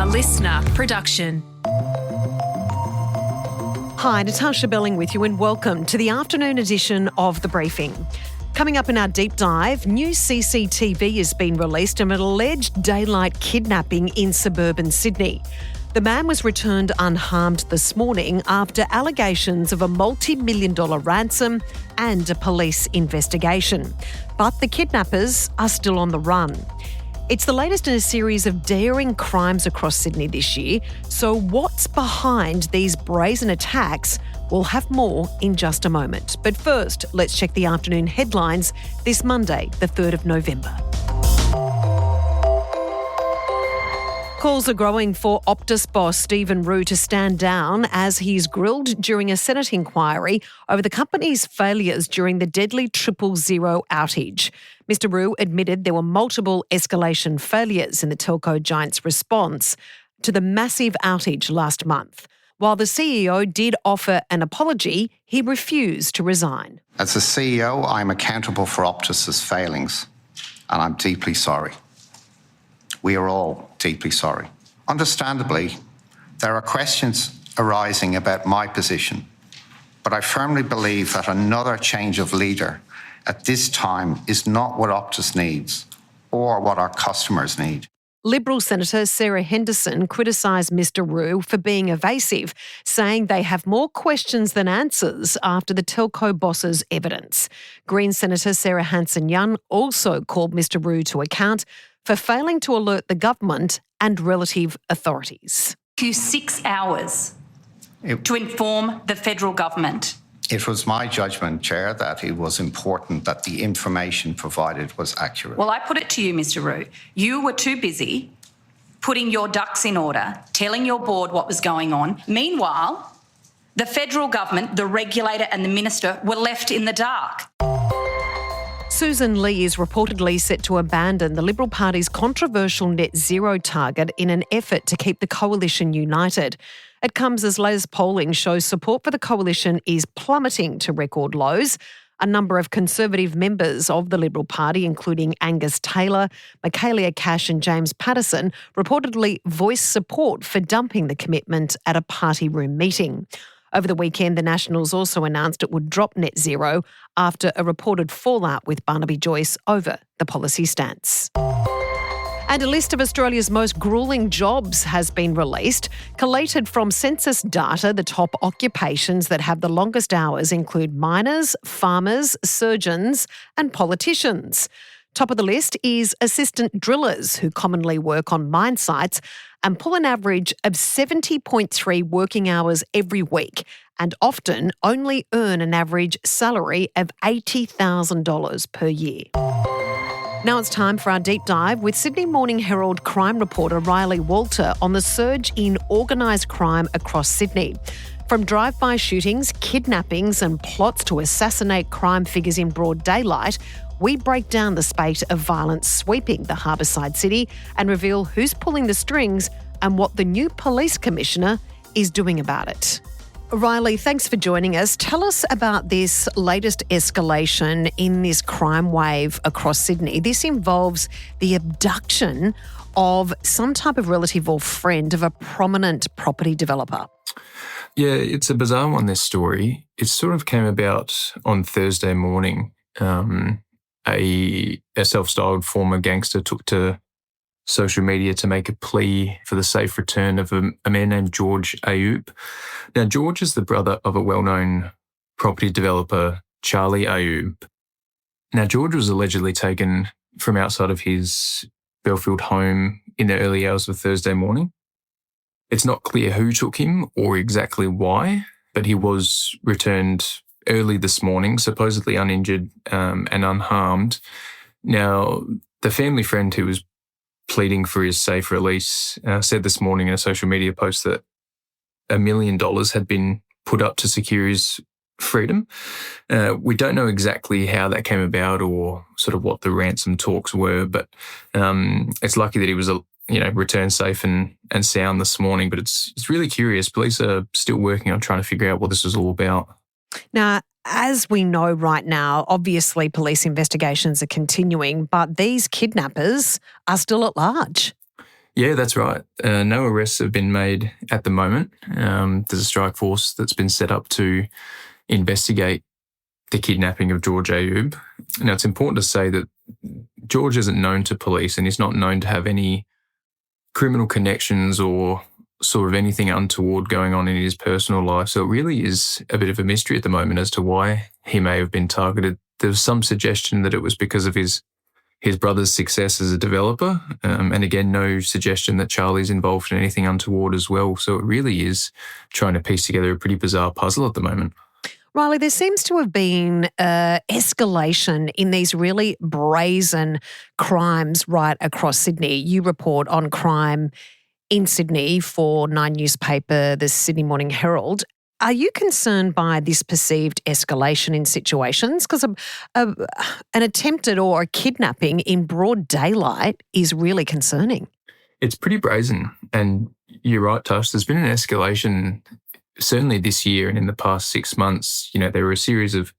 listener production. Hi, Natarsha Belling with you and welcome to the afternoon edition of The Briefing. Coming up in our deep dive, new CCTV has been released of an alleged daylight kidnapping in suburban Sydney. The man was returned unharmed this morning after allegations of a multi-million-dollar ransom and a police investigation. But the kidnappers are still on the run. It's the latest in a series of daring crimes across Sydney this year. So what's behind these brazen attacks? We'll have more in just a moment. But first, let's check the afternoon headlines this Monday, the 3rd of November. Calls are growing for Optus boss Stephen Rue to stand down as he's grilled during a Senate inquiry over the company's failures during the deadly 000 outage. Mr Rue admitted there were multiple escalation failures in the telco giant's response to the massive outage last month. While the CEO did offer an apology, he refused to resign. As the CEO, I'm accountable for Optus's failings, and I'm deeply sorry. We are all deeply sorry. Understandably, there are questions arising about my position, but I firmly believe that another change of leader at this time is not what Optus needs or what our customers need. Liberal Senator Sarah Henderson criticised Mr Rue for being evasive, saying they have more questions than answers after the telco boss's evidence. Green Senator Sarah Hanson-Young also called Mr Rue to account for failing to alert the government and relative authorities. You 6 hours to inform the federal government. It was my judgment, Chair, that it was important that the information provided was accurate. Well, I put it to you, Mr Rue. You were too busy putting your ducks in order, telling your board what was going on. Meanwhile, the federal government, the regulator and the minister were left in the dark. Sussan Ley is reportedly set to abandon the Liberal Party's controversial net zero target in an effort to keep the coalition united. It comes as latest polling shows support for the coalition is plummeting to record lows. A number of Conservative members of the Liberal Party, including Angus Taylor, Michaelia Cash and James Patterson, reportedly voiced support for dumping the commitment at a party room meeting. Over the weekend, the Nationals also announced it would drop net zero after a reported fallout with Barnaby Joyce over the policy stance. And a list of Australia's most gruelling jobs has been released. Collated from census data, the top occupations that have the longest hours include miners, farmers, surgeons and politicians. Top of the list is assistant drillers who commonly work on mine sites and pull an average of 70.3 working hours every week and often only earn an average salary of $80,000 per year. Now it's time for our deep dive with Sydney Morning Herald crime reporter Riley Walter on the surge in organised crime across Sydney. From drive-by shootings, kidnappings and plots to assassinate crime figures in broad daylight, we break down the spate of violence sweeping the harbourside city and reveal who's pulling the strings and what the new police commissioner is doing about it. Riley, thanks for joining us. Tell us about this latest escalation in this crime wave across Sydney. This involves the abduction of some type of relative or friend of a prominent property developer. Yeah, it's a bizarre one, this story. It sort of came about on Thursday morning. A self-styled former gangster took to social media to make a plea for the safe return of a man named George Ayoub. Now, George is the brother of a well-known property developer, Charlie Ayoub. Now, George was allegedly taken from outside of his Belfield home in the early hours of Thursday morning. It's not clear who took him or exactly why, but he was returned early this morning, supposedly uninjured and unharmed. Now, the family friend who was pleading for his safe release said this morning in a social media post that $1 million had been put up to secure his freedom. We don't know exactly how that came about or sort of what the ransom talks were, but it's lucky that he was returned safe and sound this morning. But it's really curious. Police are still working on trying to figure out what this is all about. Now, as we know right now, obviously police investigations are continuing, but these kidnappers are still at large. Yeah, that's right. No arrests have been made at the moment. There's a strike force that's been set up to investigate the kidnapping of George Ayoub. Now, it's important to say that George isn't known to police and he's not known to have any criminal connections or sort of anything untoward going on in his personal life. So it really is a bit of a mystery at the moment as to why he may have been targeted. There was some suggestion that it was because of his brother's success as a developer. And again, no suggestion that Charlie's involved in anything untoward as well. So it really is trying to piece together a pretty bizarre puzzle at the moment. Riley, there seems to have been escalation in these really brazen crimes right across Sydney. You report on crime in Sydney for Nine newspaper, the Sydney Morning Herald. Are you concerned by this perceived escalation in situations? Because an attempted or a kidnapping in broad daylight is really concerning. It's pretty brazen. And you're right, Tash, there's been an escalation certainly this year and in the past 6 months. You know, there were a series of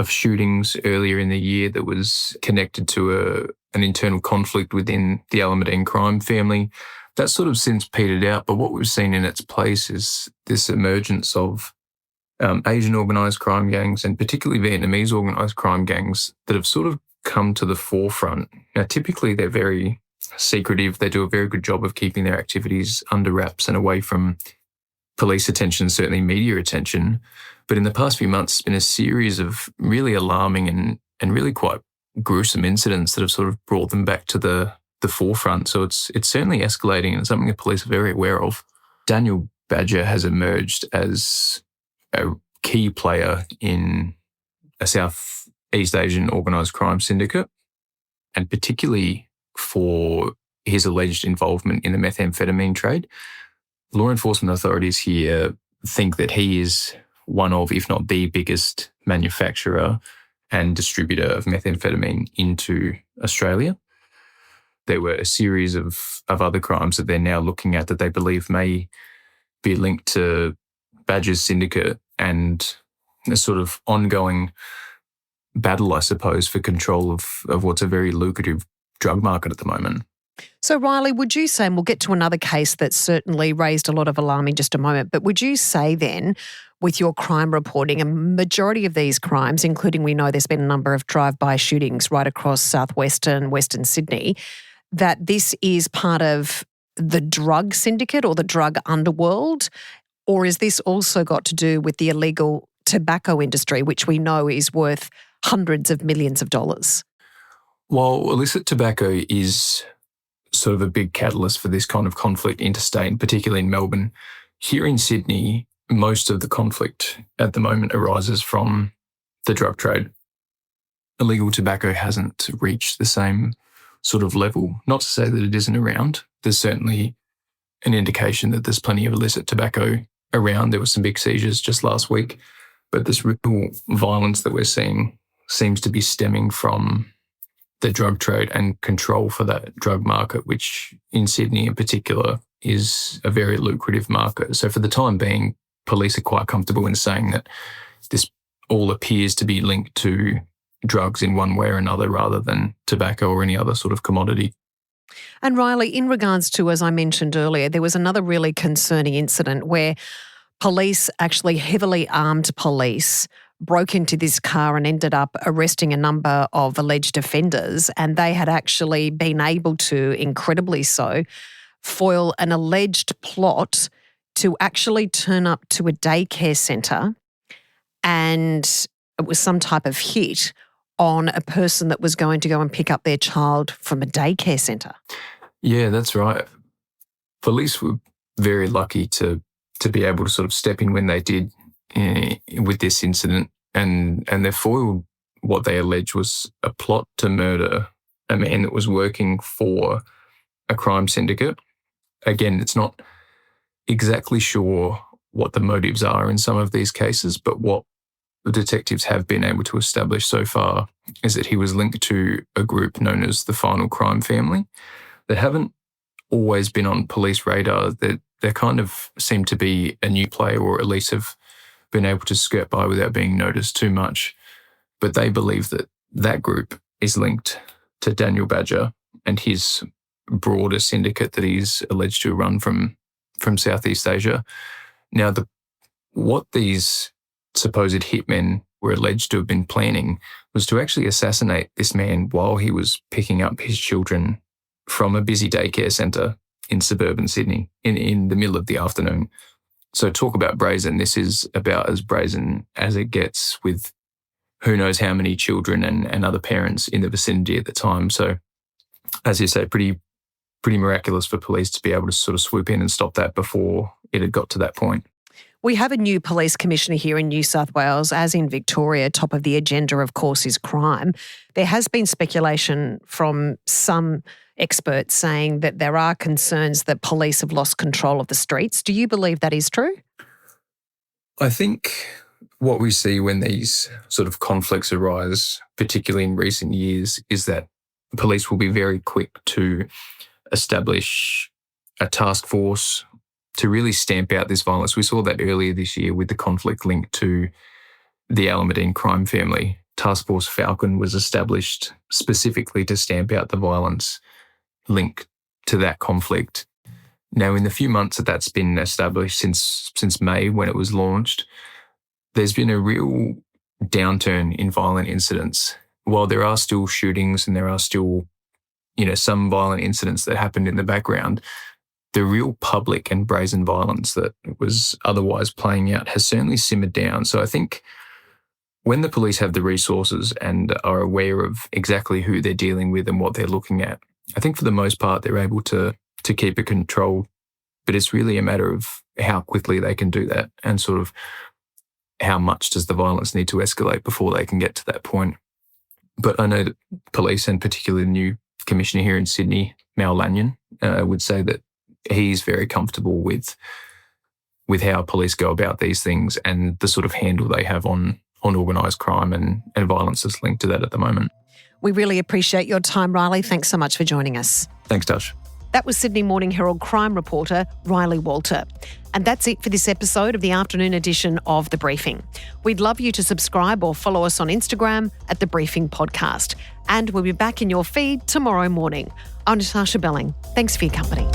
shootings earlier in the year that was connected to an internal conflict within the Alameddine crime family. That's sort of since petered out, but what we've seen in its place is this emergence of Asian organised crime gangs and particularly Vietnamese organised crime gangs that have sort of come to the forefront. Now, typically they're very secretive. They do a very good job of keeping their activities under wraps and away from police attention, certainly media attention. But in the past few months, it's been a series of really alarming and really quite gruesome incidents that have sort of brought them back to the forefront. So it's certainly escalating and it's something the police are very aware of. Daniel Badger has emerged as a key player in a Southeast Asian organised crime syndicate, and particularly for his alleged involvement in the methamphetamine trade. Law enforcement authorities here think that he is one of, if not the biggest manufacturer and distributor of methamphetamine into Australia. There were a series of other crimes that they're now looking at that they believe may be linked to Badger's syndicate and a sort of ongoing battle, I suppose, for control of what's a very lucrative drug market at the moment. So, Riley, would you say, and we'll get to another case that certainly raised a lot of alarm in just a moment, but would you say then, with your crime reporting, a majority of these crimes, including we know there's been a number of drive-by shootings right across southwestern, western Sydney, that this is part of the drug syndicate or the drug underworld? Or is this also got to do with the illegal tobacco industry, which we know is worth hundreds of millions of dollars? Well, illicit tobacco is sort of a big catalyst for this kind of conflict interstate, particularly in Melbourne. Here in Sydney, most of the conflict at the moment arises from the drug trade. Illegal tobacco hasn't reached the same sort of level. Not to say that it isn't around. There's certainly an indication that there's plenty of illicit tobacco around. There were some big seizures just last week, but this real violence that we're seeing seems to be stemming from the drug trade and control for that drug market, which in Sydney in particular is a very lucrative market. So for the time being, police are quite comfortable in saying that this all appears to be linked to drugs in one way or another rather than tobacco or any other sort of commodity. And Riley, in regards to, as I mentioned earlier, there was another really concerning incident where police, actually heavily armed police, broke into this car and ended up arresting a number of alleged offenders, and they had actually been able to, incredibly so, foil an alleged plot to actually turn up to a daycare centre, and it was some type of hit on a person that was going to go and pick up their child from a daycare centre. Yeah, that's right. Police were very lucky to be able to sort of step in when they did with this incident, and they foiled what they allege was a plot to murder a man that was working for a crime syndicate. Again, it's not exactly sure what the motives are in some of these cases, but what the detectives have been able to establish so far is that he was linked to a group known as the Final Crime Family that haven't always been on police radar. They kind of seem to be a new player, or at least have been able to skirt by without being noticed too much. But they believe that that group is linked to Daniel Badger and his broader syndicate that he's alleged to run from Southeast Asia. Now, what these supposed hitmen were alleged to have been planning was to actually assassinate this man while he was picking up his children from a busy daycare centre in suburban Sydney in the middle of the afternoon. So talk about brazen. This is about as brazen as it gets, with who knows how many children and other parents in the vicinity at the time. So, as you say, pretty miraculous for police to be able to sort of swoop in and stop that before it had got to that point. We have a new police commissioner here in New South Wales, as in Victoria. Top of the agenda, of course, is crime. There has been speculation from some experts saying that there are concerns that police have lost control of the streets. Do you believe that is true? I think what we see when these sort of conflicts arise, particularly in recent years, is that police will be very quick to establish a task force to really stamp out this violence. We saw that earlier this year with the conflict linked to the Alameddine crime family. Task Force Falcon was established specifically to stamp out the violence linked to that conflict. Now, in the few months that that's been established since May, when it was launched, there's been a real downturn in violent incidents. While there are still shootings and there are still, some violent incidents that happened in the background, the real public and brazen violence that was otherwise playing out has certainly simmered down. So I think when the police have the resources and are aware of exactly who they're dealing with and what they're looking at, I think for the most part they're able to keep it controlled. But it's really a matter of how quickly they can do that and sort of how much does the violence need to escalate before they can get to that point. But I know that police, and particularly the new commissioner here in Sydney, Mal Lanyon, would say that he's very comfortable with how police go about these things and the sort of handle they have on organised crime and violence that's linked to that at the moment. We really appreciate your time, Riley. Thanks so much for joining us. Thanks, Tash. That was Sydney Morning Herald crime reporter Riley Walter. And that's it for this episode of the afternoon edition of The Briefing. We'd love you to subscribe or follow us on Instagram at The Briefing Podcast. And we'll be back in your feed tomorrow morning. I'm Natarsha Belling. Thanks for your company.